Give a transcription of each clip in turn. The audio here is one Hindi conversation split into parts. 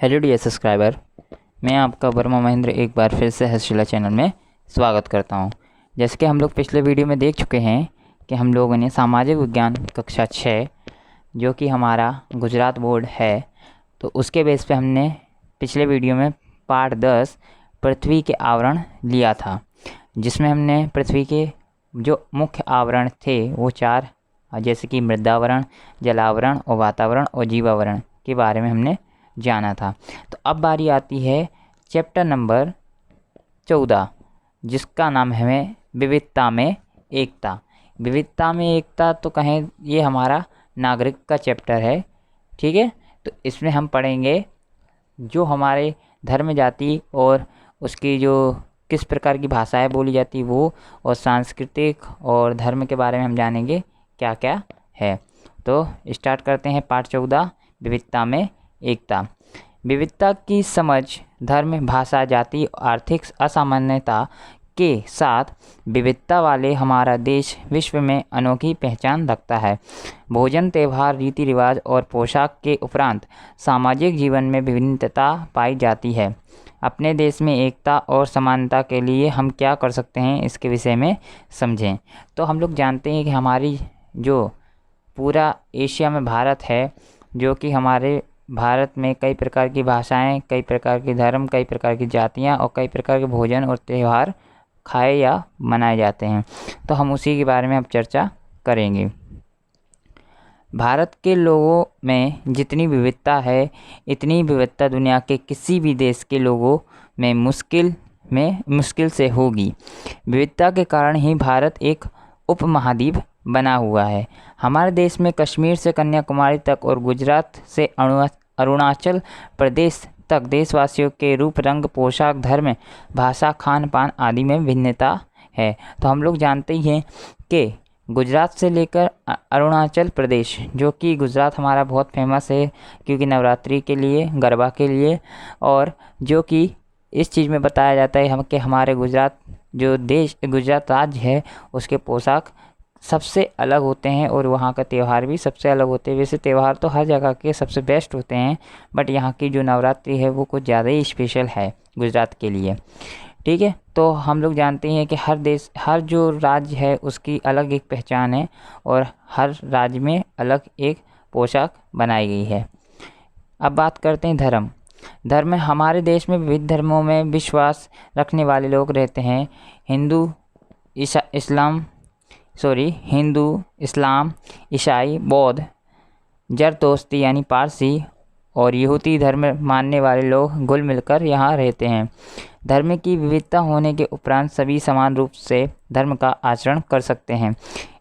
हेलो डियर सब्सक्राइबर, मैं आपका वर्मा महेंद्र एक बार फिर से हर्षिला चैनल में स्वागत करता हूं। जैसे कि हम लोग पिछले वीडियो में देख चुके हैं कि हम लोगों ने सामाजिक विज्ञान कक्षा 6 जो कि हमारा गुजरात बोर्ड है, तो उसके बेस पे हमने पिछले वीडियो में पार्ट 10 पृथ्वी के आवरण लिया था, जिसमें हमने पृथ्वी के जो मुख्य आवरण थे वो 4 जैसे कि मृदावरण, जलावरण और वातावरण और जीवावरण के बारे में हमने जाना था। तो अब बारी आती है चैप्टर नंबर 14, जिसका नाम है विविधता में एकता। विविधता में एकता तो कहें ये हमारा नागरिक का चैप्टर है, ठीक है। तो इसमें हम पढ़ेंगे जो हमारे धर्म, जाति और उसकी जो किस प्रकार की भाषाएं बोली जाती वो, और सांस्कृतिक और धर्म के बारे में हम जानेंगे क्या क्या है। तो स्टार्ट करते हैं पार्ट 14, विविधता में एकता। विविधता की समझ धर्म, भाषा, जाति, आर्थिक असामान्यता के साथ विविधता वाले हमारा देश विश्व में अनोखी पहचान रखता है। भोजन, त्यौहार, रीति रिवाज और पोशाक के उपरांत सामाजिक जीवन में विभिन्नता पाई जाती है। अपने देश में एकता और समानता के लिए हम क्या कर सकते हैं, इसके विषय में समझें। तो हम लोग जानते हैं कि हमारी जो पूरा एशिया में भारत है, जो कि हमारे भारत में कई प्रकार की भाषाएं, कई प्रकार के धर्म, कई प्रकार की जातियां और कई प्रकार के भोजन और त्यौहार खाए या मनाए जाते हैं। तो हम उसी के बारे में अब चर्चा करेंगे। भारत के लोगों में जितनी विविधता है, इतनी विविधता दुनिया के किसी भी देश के लोगों में मुश्किल से होगी। विविधता के कारण ही भारत एक उपमहाद्वीप बना हुआ है। हमारे देश में कश्मीर से कन्याकुमारी तक और गुजरात से अरुणाचल प्रदेश तक देशवासियों के रूप, रंग, पोशाक, धर्म, भाषा, खान पान आदि में भिन्नता है। तो हम लोग जानते ही हैं कि गुजरात से लेकर अरुणाचल प्रदेश, जो कि गुजरात हमारा बहुत फेमस है क्योंकि नवरात्रि के लिए, गरबा के लिए, और जो कि इस चीज़ में बताया जाता है कि हमारे गुजरात गुजरात राज्य है, उसके पोशाक सबसे अलग होते हैं और वहाँ का त्यौहार भी सबसे अलग होते हैं। वैसे त्यौहार तो हर जगह के सबसे बेस्ट होते हैं, बट यहाँ की जो नवरात्रि है वो कुछ ज़्यादा ही स्पेशल है गुजरात के लिए, ठीक है। तो हम लोग जानते हैं कि हर जो राज्य है उसकी अलग एक पहचान है और हर राज्य में अलग एक पोशाक बनाई गई है। अब बात करते हैं धर्म। हमारे देश में विविध धर्मों में विश्वास रखने वाले लोग रहते हैं। हिंदू, इस्लाम, ईसाई, बौद्ध, जरदोस्ती यानी पारसी और यहूदी धर्म मानने वाले लोग घुल मिलकर यहाँ रहते हैं। धर्म की विविधता होने के उपरांत सभी समान रूप से धर्म का आचरण कर सकते हैं।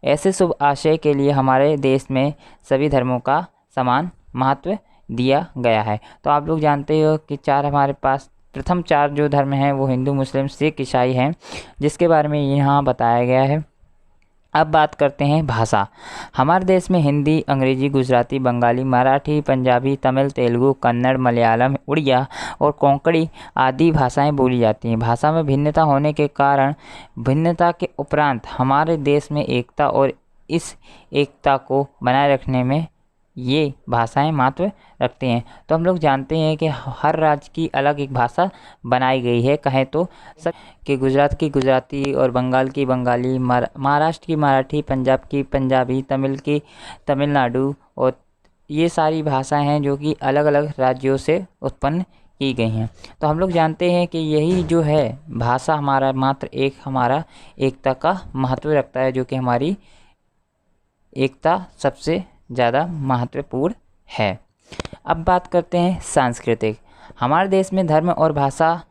ऐसे शुभ आशय के लिए हमारे देश में सभी धर्मों का समान महत्व दिया गया है। तो आप लोग जानते हो कि हमारे पास प्रथम 4 जो धर्म हैं वो हिंदू, मुस्लिम, सिख, ईसाई हैं, जिसके बारे में यहाँ बताया गया है। अब बात करते हैं भाषा। हमारे देश में हिंदी, अंग्रेजी, गुजराती, बंगाली, मराठी, पंजाबी, तमिल, तेलुगु, कन्नड़, मलयालम, उड़िया और कोंकणी आदि भाषाएं बोली जाती हैं। भाषा में भिन्नता होने के कारण भिन्नता के उपरांत हमारे देश में एकता, और इस एकता को बनाए रखने में ये भाषाएं महत्व रखती हैं। तो हम लोग जानते हैं कि हर राज्य की अलग एक भाषा बनाई गई है। कहें तो सब कि गुजरात की गुजराती और बंगाल की बंगाली, महाराष्ट्र की मराठी, पंजाब की पंजाबी, तमिल की तमिलनाडु, और ये सारी भाषाएं हैं जो कि अलग अलग राज्यों से उत्पन्न की गई हैं। तो हम लोग जानते हैं कि यही जो है भाषा हमारा एकता का महत्व रखता है, जो कि हमारी एकता सबसे ज़्यादा महत्वपूर्ण है। अब बात करते हैं सांस्कृतिक। हमारे देश में धर्म और भाषा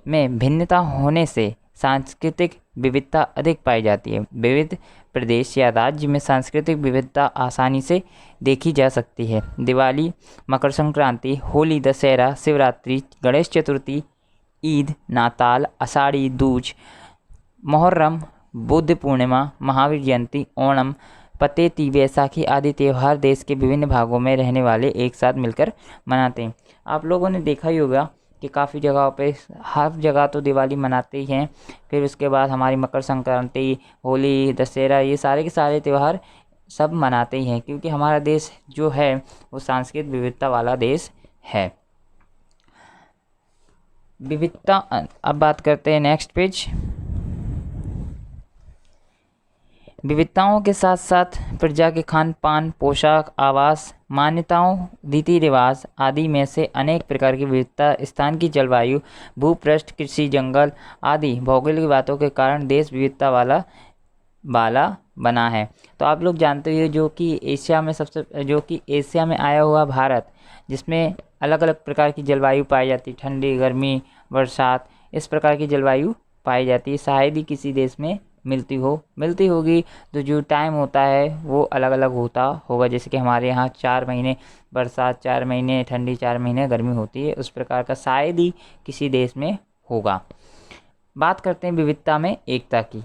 में भिन्नता होने से सांस्कृतिक विविधता अधिक पाई जाती है। विविध प्रदेश या राज्य में सांस्कृतिक विविधता आसानी से देखी जा सकती है। दिवाली, मकर संक्रांति, होली, दशहरा, शिवरात्रि, गणेश चतुर्थी, ईद, नाताल, आषाढ़ी दूज, मुहर्रम, बुद्ध पूर्णिमा, महावीर जयंती, ओणम, पतेती, बैसाखी आदि त्यौहार देश के विभिन्न भागों में रहने वाले एक साथ मिलकर मनाते हैं। आप लोगों ने देखा ही होगा कि काफ़ी जगहों पे, हर जगह तो दिवाली मनाते ही हैं, फिर उसके बाद हमारी मकर संक्रांति, होली, दशहरा, ये सारे के सारे त्यौहार सब मनाते ही हैं, क्योंकि हमारा देश जो है वो सांस्कृतिक विविधता वाला देश है। विविधता। अब बात करते हैं नेक्स्ट पेज। विविधताओं के साथ साथ प्रजा के खान पान, पोशाक, आवास, मान्यताओं, रीति रिवाज आदि में से अनेक प्रकार की विविधता, स्थान की जलवायु, भूपृष्ठ, कृषि, जंगल आदि भौगोलिक बातों के कारण देश विविधता वाला बना है। तो आप लोग जानते हो जो कि एशिया में आया हुआ भारत, जिसमें अलग अलग प्रकार की जलवायु पाई जाती है, ठंडी, गर्मी, बरसात, इस प्रकार की जलवायु पाई जाती है। शायद ही किसी देश में मिलती होगी, तो जो टाइम होता है वो अलग अलग होता होगा। जैसे कि हमारे यहाँ 4 महीने बरसात, 4 महीने ठंडी, 4 महीने गर्मी होती है, उस प्रकार का शायद ही किसी देश में होगा। बात करते हैं विविधता में एकता की।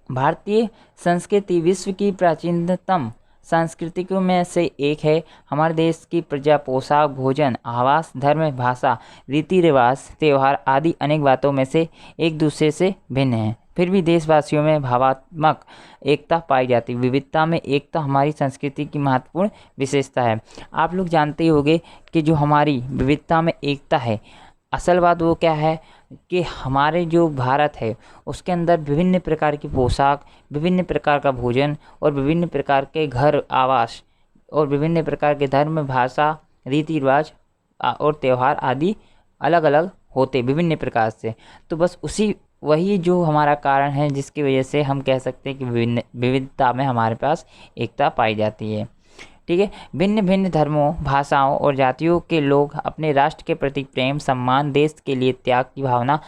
भारतीय संस्कृति विश्व की प्राचीनतम संस्कृतियों में से एक है। हमारे देश की प्रजा पोशाक, भोजन, आवास, धर्म, भाषा, रीति रिवाज, त्यौहार आदि अनेक बातों में से एक दूसरे से भिन्न है। फिर भी देशवासियों में भावात्मक एकता पाई जाती है। विविधता में एकता हमारी संस्कृति की महत्वपूर्ण विशेषता है। आप लोग जानते होंगे कि जो हमारी विविधता में एकता है, असल बात वो क्या है कि हमारे जो भारत है उसके अंदर विभिन्न प्रकार की पोशाक, विभिन्न प्रकार का भोजन और विभिन्न प्रकार के घर, आवास और विभिन्न प्रकार के धर्म, भाषा, रीति रिवाज और त्यौहार आदि अलग अलग होते विभिन्न प्रकार से। तो बस वही जो हमारा कारण है जिसकी वजह से हम कह सकते हैं कि विविधता में हमारे पास एकता पाई जाती है। ठीक है। भिन्न भिन्न धर्मों, भाषाओं और जातियों के लोग अपने राष्ट्र के प्रति प्रेम, सम्मान, देश के लिए त्याग की भावना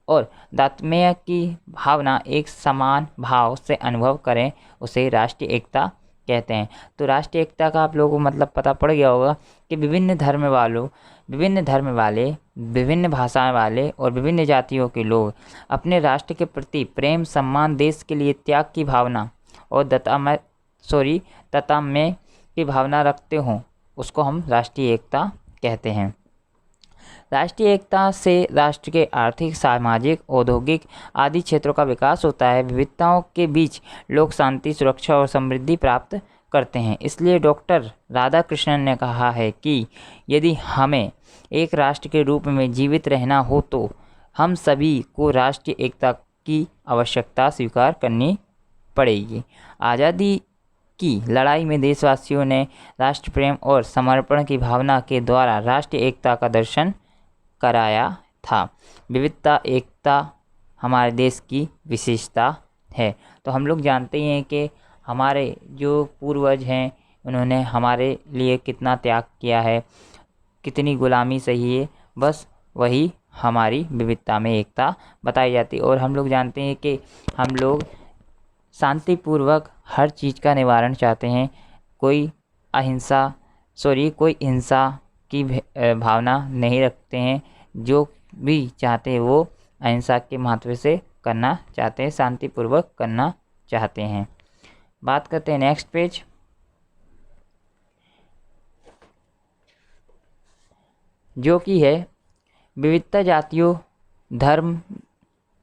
और दातम्य की भावना एक समान भाव से अनुभव करें, उसे राष्ट्रीय एकता कहते हैं। तो राष्ट्रीय एकता का आप लोगों को मतलब पता पड़ गया होगा कि विभिन्न धर्म वाले, विभिन्न भाषाएं वाले और विभिन्न जातियों के लोग अपने राष्ट्र के प्रति प्रेम, सम्मान, देश के लिए त्याग की भावना और तात्म्य की भावना रखते हों, उसको हम राष्ट्रीय एकता कहते हैं। राष्ट्रीय एकता से राष्ट्र के आर्थिक, सामाजिक, औद्योगिक आदि क्षेत्रों का विकास होता है। विविधताओं के बीच लोग शांति, सुरक्षा और समृद्धि प्राप्त करते हैं। इसलिए डॉक्टर राधाकृष्णन ने कहा है कि यदि हमें एक राष्ट्र के रूप में जीवित रहना हो तो हम सभी को राष्ट्रीय एकता की आवश्यकता स्वीकार करनी पड़ेगी। आज़ादी की लड़ाई में देशवासियों ने राष्ट्र प्रेम और समर्पण की भावना के द्वारा राष्ट्रीय एकता का दर्शन कराया था। विविधता एकता हमारे देश की विशेषता है। तो हम लोग जानते हैं कि हमारे जो पूर्वज हैं उन्होंने हमारे लिए कितना त्याग किया है, कितनी गुलामी सही है, बस वही हमारी विविधता में एकता बताई जाती है। और हम लोग जानते हैं कि हम लोग शांतिपूर्वक हर चीज़ का निवारण चाहते हैं। कोई हिंसा की भावना नहीं रखते हैं। जो भी चाहते हैं वो अहिंसा के महत्व से करना चाहते हैं, शांतिपूर्वक करना चाहते हैं। बात करते हैं नेक्स्ट पेज। जो कि है विविधता जातियों, धर्म,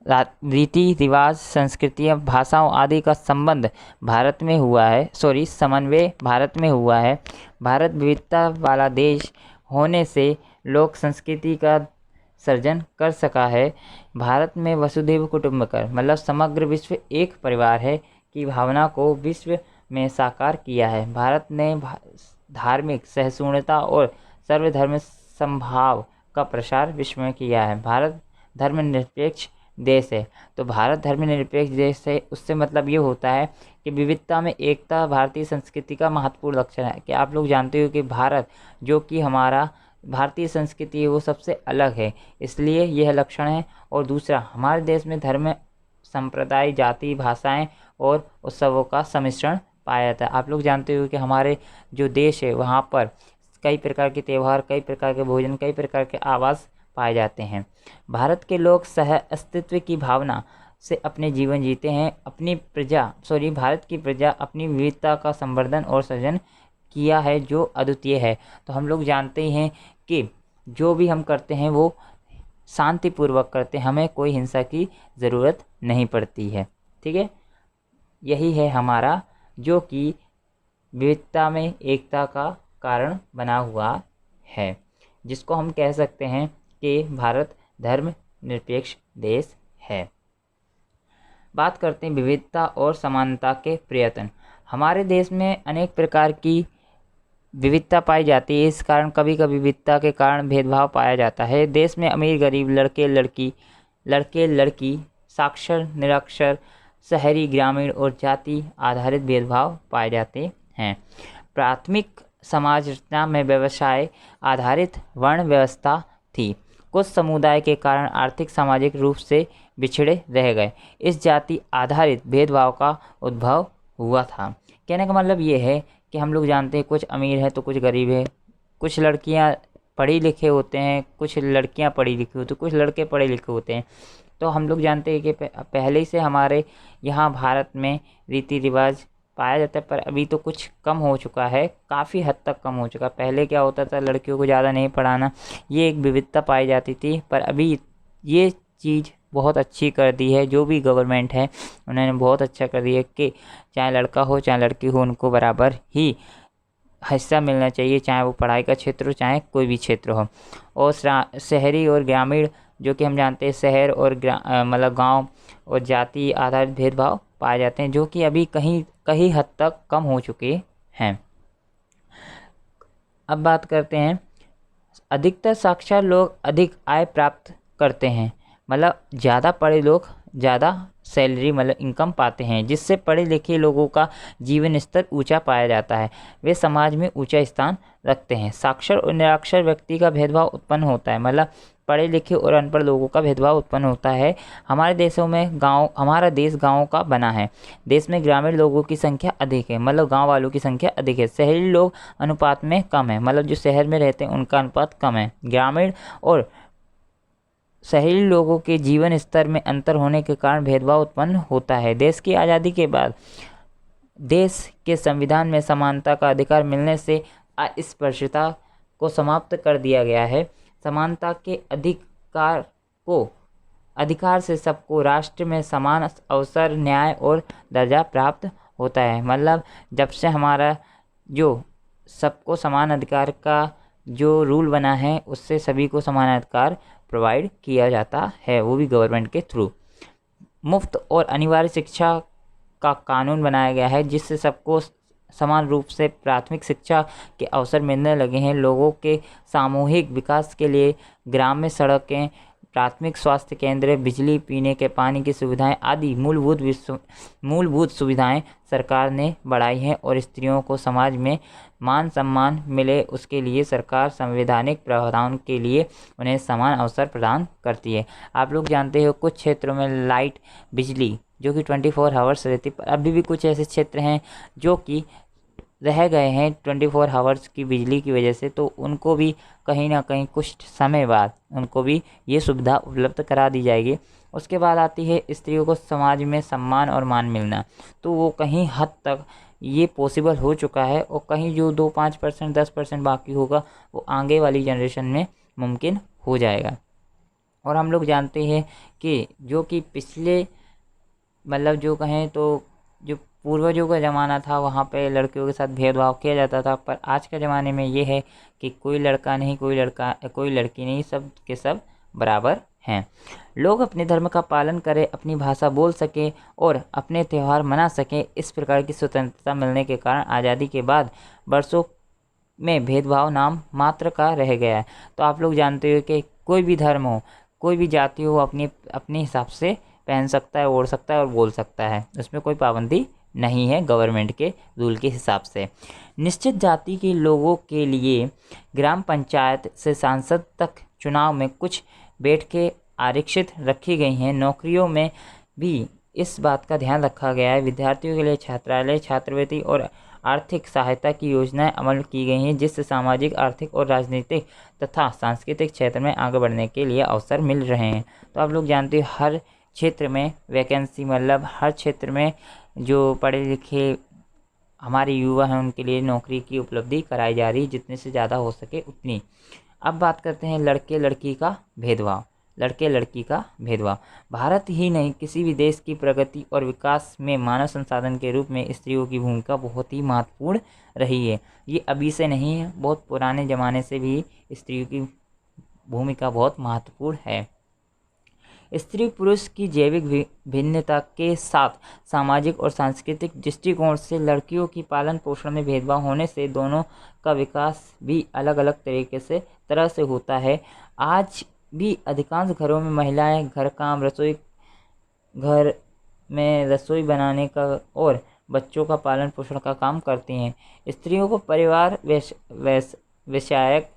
रीति रिवाज, संस्कृतियाँ, भाषाओं आदि का समन्वय भारत में हुआ है। भारत विविधता वाला देश होने से लोक संस्कृति का सृजन कर सका है। भारत में वसुधैव कुटुंबकम मतलब समग्र विश्व एक परिवार है की भावना को विश्व में साकार किया है। भारत ने धार्मिक सहिष्णुता और सर्वधर्म समभाव का प्रसार विश्व में किया है। भारत धर्मनिरपेक्ष देश है। तो भारत धर्मनिरपेक्ष देश है, उससे मतलब ये होता है कि विविधता में एकता भारतीय संस्कृति का महत्वपूर्ण लक्षण है। कि आप लोग जानते हो कि भारत जो कि हमारा भारतीय संस्कृति है वो सबसे अलग है, इसलिए यह लक्षण है। और दूसरा, हमारे देश में धर्म, संप्रदाय, जाति, भाषाएं और उत्सवों का सम्मिश्रण पाया जाता है। आप लोग जानते हो कि हमारे जो देश है वहाँ पर कई प्रकार के त्यौहार, कई प्रकार के भोजन, कई प्रकार के आवास पाए जाते हैं। भारत के लोग सह अस्तित्व की भावना से अपने जीवन जीते हैं। भारत की प्रजा अपनी विविधता का संवर्धन और सृजन किया है जो अद्वितीय है। तो हम लोग जानते हैं कि जो भी हम करते हैं वो शांतिपूर्वक करते हैं, हमें कोई हिंसा की ज़रूरत नहीं पड़ती है। ठीक है, यही है हमारा जो कि विविधता में एकता का कारण बना हुआ है, जिसको हम कह सकते हैं कि भारत धर्मनिरपेक्ष देश है। बात करते हैं विविधता और समानता के प्रयत्न। हमारे देश में अनेक प्रकार की विविधता पाई जाती है। इस कारण कभी कभी विविधता के कारण भेदभाव पाया जाता है। देश में अमीर गरीब, लड़के लड़की, साक्षर निरक्षर, शहरी ग्रामीण और जाति आधारित भेदभाव पाए जाते हैं। प्राथमिक समाज रचना में व्यवसाय आधारित वर्ण व्यवस्था थी। कुछ समुदाय के कारण आर्थिक सामाजिक रूप से बिछड़े रह गए। इस जाति आधारित भेदभाव का उद्भव हुआ था। कहने का मतलब ये है कि हम लोग जानते हैं कुछ अमीर है तो कुछ गरीब है, कुछ लड़कियां पढ़ी लिखे होते हैं, कुछ लड़कियां पढ़ी लिखी होती हैं, कुछ लड़के पढ़े लिखे होते हैं। तो हम लोग जानते हैं कि पहले से हमारे यहाँ भारत में रीति रिवाज पाया जाता है, पर अभी तो कुछ कम हो चुका है, काफ़ी हद तक कम हो चुका है। पहले क्या होता था, लड़कियों को ज़्यादा नहीं पढ़ाना, ये एक विविधता पाई जाती थी, पर अभी ये चीज़ बहुत अच्छी कर दी है। जो भी गवर्नमेंट है उन्होंने बहुत अच्छा कर दिया है कि चाहे लड़का हो चाहे लड़की हो, उनको बराबर ही हिस्सा मिलना चाहिए, चाहे वो पढ़ाई का क्षेत्र हो चाहे कोई भी क्षेत्र हो। और शहरी और ग्रामीण, जो कि हम जानते हैं शहर और मतलब गांव और जाति आधारित भेदभाव पाए जाते हैं, जो कि अभी कहीं हद तक कम हो चुके हैं। अब बात करते हैं, अधिकतर साक्षर लोग अधिक आय प्राप्त करते हैं। मतलब ज़्यादा पढ़े लोग ज़्यादा सैलरी मतलब इनकम पाते हैं, जिससे पढ़े लिखे लोगों का जीवन स्तर ऊंचा पाया जाता है। वे समाज में ऊंचा स्थान रखते हैं। साक्षर और निरक्षर व्यक्ति का भेदभाव उत्पन्न होता है, मतलब पढ़े लिखे और अनपढ़ लोगों का भेदभाव उत्पन्न होता है। हमारा देश गाँव का बना है। देश में ग्रामीण लोगों की संख्या अधिक है, मतलब गाँव वालों की संख्या अधिक है। शहरी लोग अनुपात में कम है, मतलब जो शहर में रहते हैं उनका अनुपात कम है। ग्रामीण और शहरी लोगों के जीवन स्तर में अंतर होने के कारण भेदभाव उत्पन्न होता है। देश की आज़ादी के बाद देश के संविधान में समानता का अधिकार मिलने से अस्पृश्यता को समाप्त कर दिया गया है। समानता के अधिकार से सबको राष्ट्र में समान अवसर, न्याय और दर्जा प्राप्त होता है। मतलब जब से हमारा जो सबको समान अधिकार का जो रूल बना है, उससे सभी को समान अधिकार प्रोवाइड किया जाता है, वो भी गवर्नमेंट के थ्रू। मुफ्त और अनिवार्य शिक्षा का कानून बनाया गया है, जिससे सबको समान रूप से प्राथमिक शिक्षा के अवसर मिलने लगे हैं। लोगों के सामूहिक विकास के लिए ग्राम में सड़कें, प्राथमिक स्वास्थ्य केंद्र, बिजली, पीने के पानी की सुविधाएं आदि मूलभूत सुविधाएं सरकार ने बढ़ाई हैं। और स्त्रियों को समाज में मान सम्मान मिले, उसके लिए सरकार संवैधानिक प्रावधान के लिए उन्हें समान अवसर प्रदान करती है। आप लोग जानते हो कुछ क्षेत्रों में लाइट, बिजली जो कि 24 आवर्स रहती, पर अभी भी कुछ ऐसे क्षेत्र हैं जो कि रह गए हैं 24 आवर्स की बिजली की वजह से, तो उनको भी कहीं ना कहीं कुछ समय बाद उनको भी ये सुविधा उपलब्ध करा दी जाएगी। उसके बाद आती है स्त्रियों को समाज में सम्मान और मान मिलना, तो वो कहीं हद तक ये पॉसिबल हो चुका है, और कहीं जो 2-5% 10% बाकी होगा वो आगे वाली जनरेशन में मुमकिन हो जाएगा। और हम लोग जानते हैं कि जो कि पिछले मतलब जो कहें तो जो पूर्वजों का ज़माना था, वहाँ पे लड़कियों के साथ भेदभाव किया जाता था, पर आज के ज़माने में ये है कि कोई लड़का नहीं, कोई लड़की नहीं, सब के सब बराबर हैं। लोग अपने धर्म का पालन करें, अपनी भाषा बोल सकें और अपने त्यौहार मना सकें। इस प्रकार की स्वतंत्रता मिलने के कारण आज़ादी के बाद वर्षों में भेदभाव नाम मात्र का रह गया है। तो आप लोग जानते हो कि कोई भी धर्म हो, कोई भी जाति हो, अपने हिसाब से पहन सकता है, ओढ़ सकता है और बोल सकता है, उसमें कोई पाबंदी नहीं है गवर्नमेंट के रूल के हिसाब से। निश्चित जाति के लोगों के लिए ग्राम पंचायत से सांसद तक चुनाव में कुछ बैठकें आरक्षित रखी गई हैं। नौकरियों में भी इस बात का ध्यान रखा गया है। विद्यार्थियों के लिए छात्रालय, छात्रवृत्ति और आर्थिक सहायता की योजनाएं अमल की गई हैं, जिससे सामाजिक, आर्थिक और राजनीतिक तथा सांस्कृतिक क्षेत्र में आगे बढ़ने के लिए अवसर मिल रहे हैं। तो आप लोग जानते हो हर क्षेत्र में वैकेंसी, मतलब हर क्षेत्र में जो पढ़े लिखे हमारे युवा हैं उनके लिए नौकरी की उपलब्धि कराई जा रही है, जितने से ज़्यादा हो सके उतनी। अब बात करते हैं लड़के लड़की का भेदभाव। भारत ही नहीं, किसी भी देश की प्रगति और विकास में मानव संसाधन के रूप में स्त्रियों की भूमिका बहुत ही महत्वपूर्ण रही है। ये अभी से नहीं है, बहुत पुराने ज़माने से भी स्त्रियों की भूमिका बहुत महत्वपूर्ण है। स्त्री पुरुष की जैविक भिन्नता के साथ सामाजिक और सांस्कृतिक दृष्टिकोण से लड़कियों की पालन पोषण में भेदभाव होने से दोनों का विकास भी अलग अलग तरह से होता है। आज भी अधिकांश घरों में महिलाएं घर में रसोई बनाने का और बच्चों का पालन पोषण का काम करती हैं। स्त्रियों को परिवार विषयक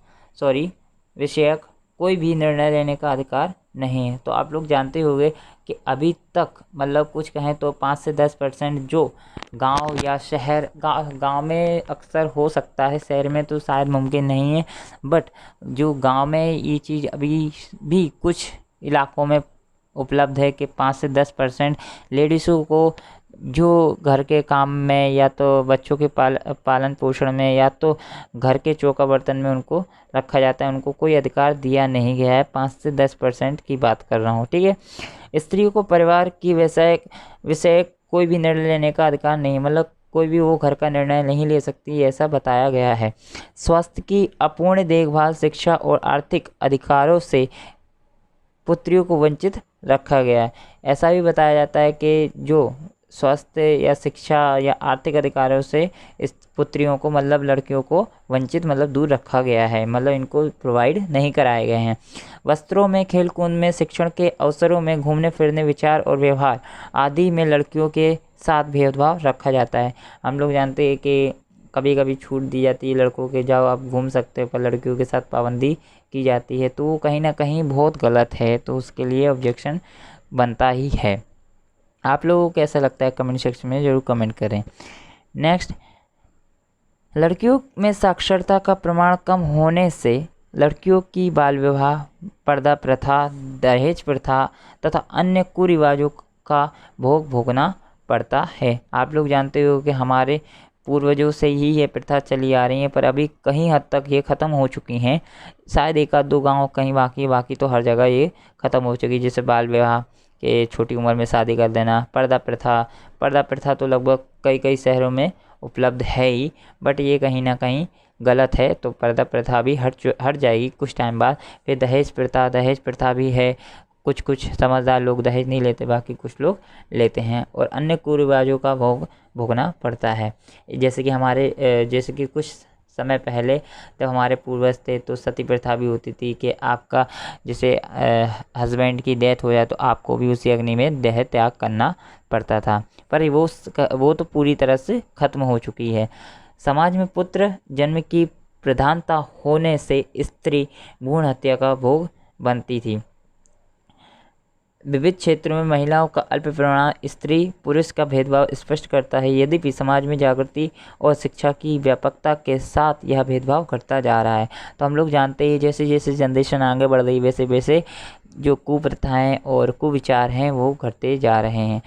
कोई भी निर्णय लेने का अधिकार नहीं है। तो आप लोग जानते होंगे कि अभी तक मतलब कुछ कहें तो 5 से 10% जो गांव या शहर, गांव में अक्सर हो सकता है, शहर में तो शायद मुमकिन नहीं है, बट जो गांव में ये चीज़ अभी भी कुछ इलाकों में उपलब्ध है कि 5 से 10% लेडीज़ों को जो घर के काम में या तो बच्चों के पालन पोषण में या तो घर के चौका बर्तन में उनको रखा जाता है, उनको कोई अधिकार दिया नहीं गया है। 5 से 10% की बात कर रहा हूँ, ठीक है। स्त्रियों को परिवार की विषय कोई भी निर्णय लेने का अधिकार नहीं, मतलब कोई भी वो घर का निर्णय नहीं ले सकती, ऐसा बताया गया है। स्वास्थ्य की अपूर्ण देखभाल, शिक्षा और आर्थिक अधिकारों से पुत्रियों को वंचित रखा गया है। ऐसा भी बताया जाता है कि जो स्वास्थ्य या शिक्षा या आर्थिक अधिकारों से इस पुत्रियों को मतलब लड़कियों को वंचित मतलब दूर रखा गया है, मतलब इनको प्रोवाइड नहीं कराए गए हैं। वस्त्रों में, खेल कूद में, शिक्षण के अवसरों में, घूमने फिरने, विचार और व्यवहार आदि में लड़कियों के साथ भेदभाव रखा जाता है। हम लोग जानते हैं कि कभी कभी छूट दी जाती है लड़कों के, जाओ आप घूम सकते हो, पर लड़कियों के साथ पाबंदी की जाती है, तो वो कहीं ना कहीं बहुत गलत है, तो उसके लिए ऑब्जेक्शन बनता ही है। आप लोगों को कैसा लगता है कमेंट सेक्शन में ज़रूर कमेंट करें। नेक्स्ट, लड़कियों में साक्षरता का प्रमाण कम होने से लड़कियों की बाल विवाह, पर्दा प्रथा, दहेज प्रथा तथा अन्य कुरिवाजों का भोग भोगना पड़ता है। आप लोग जानते हो कि हमारे पूर्वजों से ही ये प्रथा चली आ रही है, पर अभी कहीं हद तक ये ख़त्म हो चुकी हैं। शायद एक आध दो गाँव कहीं बाकी तो हर जगह ये ख़त्म हो चुकी है। जैसे बाल विवाह के छोटी उम्र में शादी कर देना, पर्दा प्रथा तो लगभग कई शहरों में उपलब्ध है ही, बट ये कहीं ना कहीं गलत है, तो पर्दा प्रथा भी हट जाएगी कुछ टाइम बाद। फिर दहेज प्रथा भी है। कुछ समझदार लोग दहेज नहीं लेते, बाकी कुछ लोग लेते हैं, और अन्य कुरिवाजों का भोग भोगना पड़ता है। जैसे कि कुछ समय पहले जब हमारे पूर्वज थे तो सती प्रथा भी होती थी कि आपका जैसे हस्बैंड की डेथ हो जाए तो आपको भी उसी अग्नि में देह त्याग करना पड़ता था, पर वो तो पूरी तरह से ख़त्म हो चुकी है। समाज में पुत्र जन्म की प्रधानता होने से स्त्री भ्रूण हत्या का भोग बनती थी। विविध क्षेत्रों में महिलाओं का अल्प परिमाण स्त्री पुरुष का भेदभाव स्पष्ट करता है। यद्यपि समाज में जागृति और शिक्षा की व्यापकता के साथ यह भेदभाव घटता जा रहा है। तो हम लोग जानते हैं जैसे जैसे जनरेशन आगे बढ़ रही वैसे वैसे जो कुप्रथाएं और कुविचार हैं वो घटते जा रहे हैं।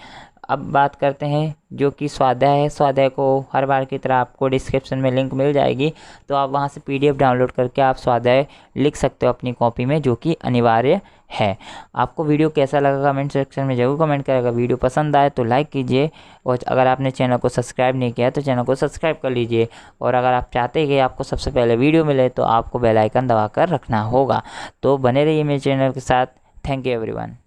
अब बात करते हैं जो कि स्वाध्याय है। स्वाध्याय को हर बार की तरह आपको डिस्क्रिप्शन में लिंक मिल जाएगी, तो आप वहां से PDF डाउनलोड करके आप स्वाध्याय लिख सकते हो अपनी कॉपी में, जो कि अनिवार्य है। आपको वीडियो कैसा लगा कमेंट सेक्शन में जरूर कमेंट करेगा। वीडियो पसंद आए तो लाइक कीजिए, और अगर आपने चैनल को सब्सक्राइब नहीं किया तो चैनल को सब्सक्राइब कर लीजिए। और अगर आप चाहते हैं कि आपको सबसे पहले वीडियो मिले तो आपको बेल आइकन दबा कर रखना होगा। तो बने रहिए मेरे चैनल के साथ। Thank you everyone.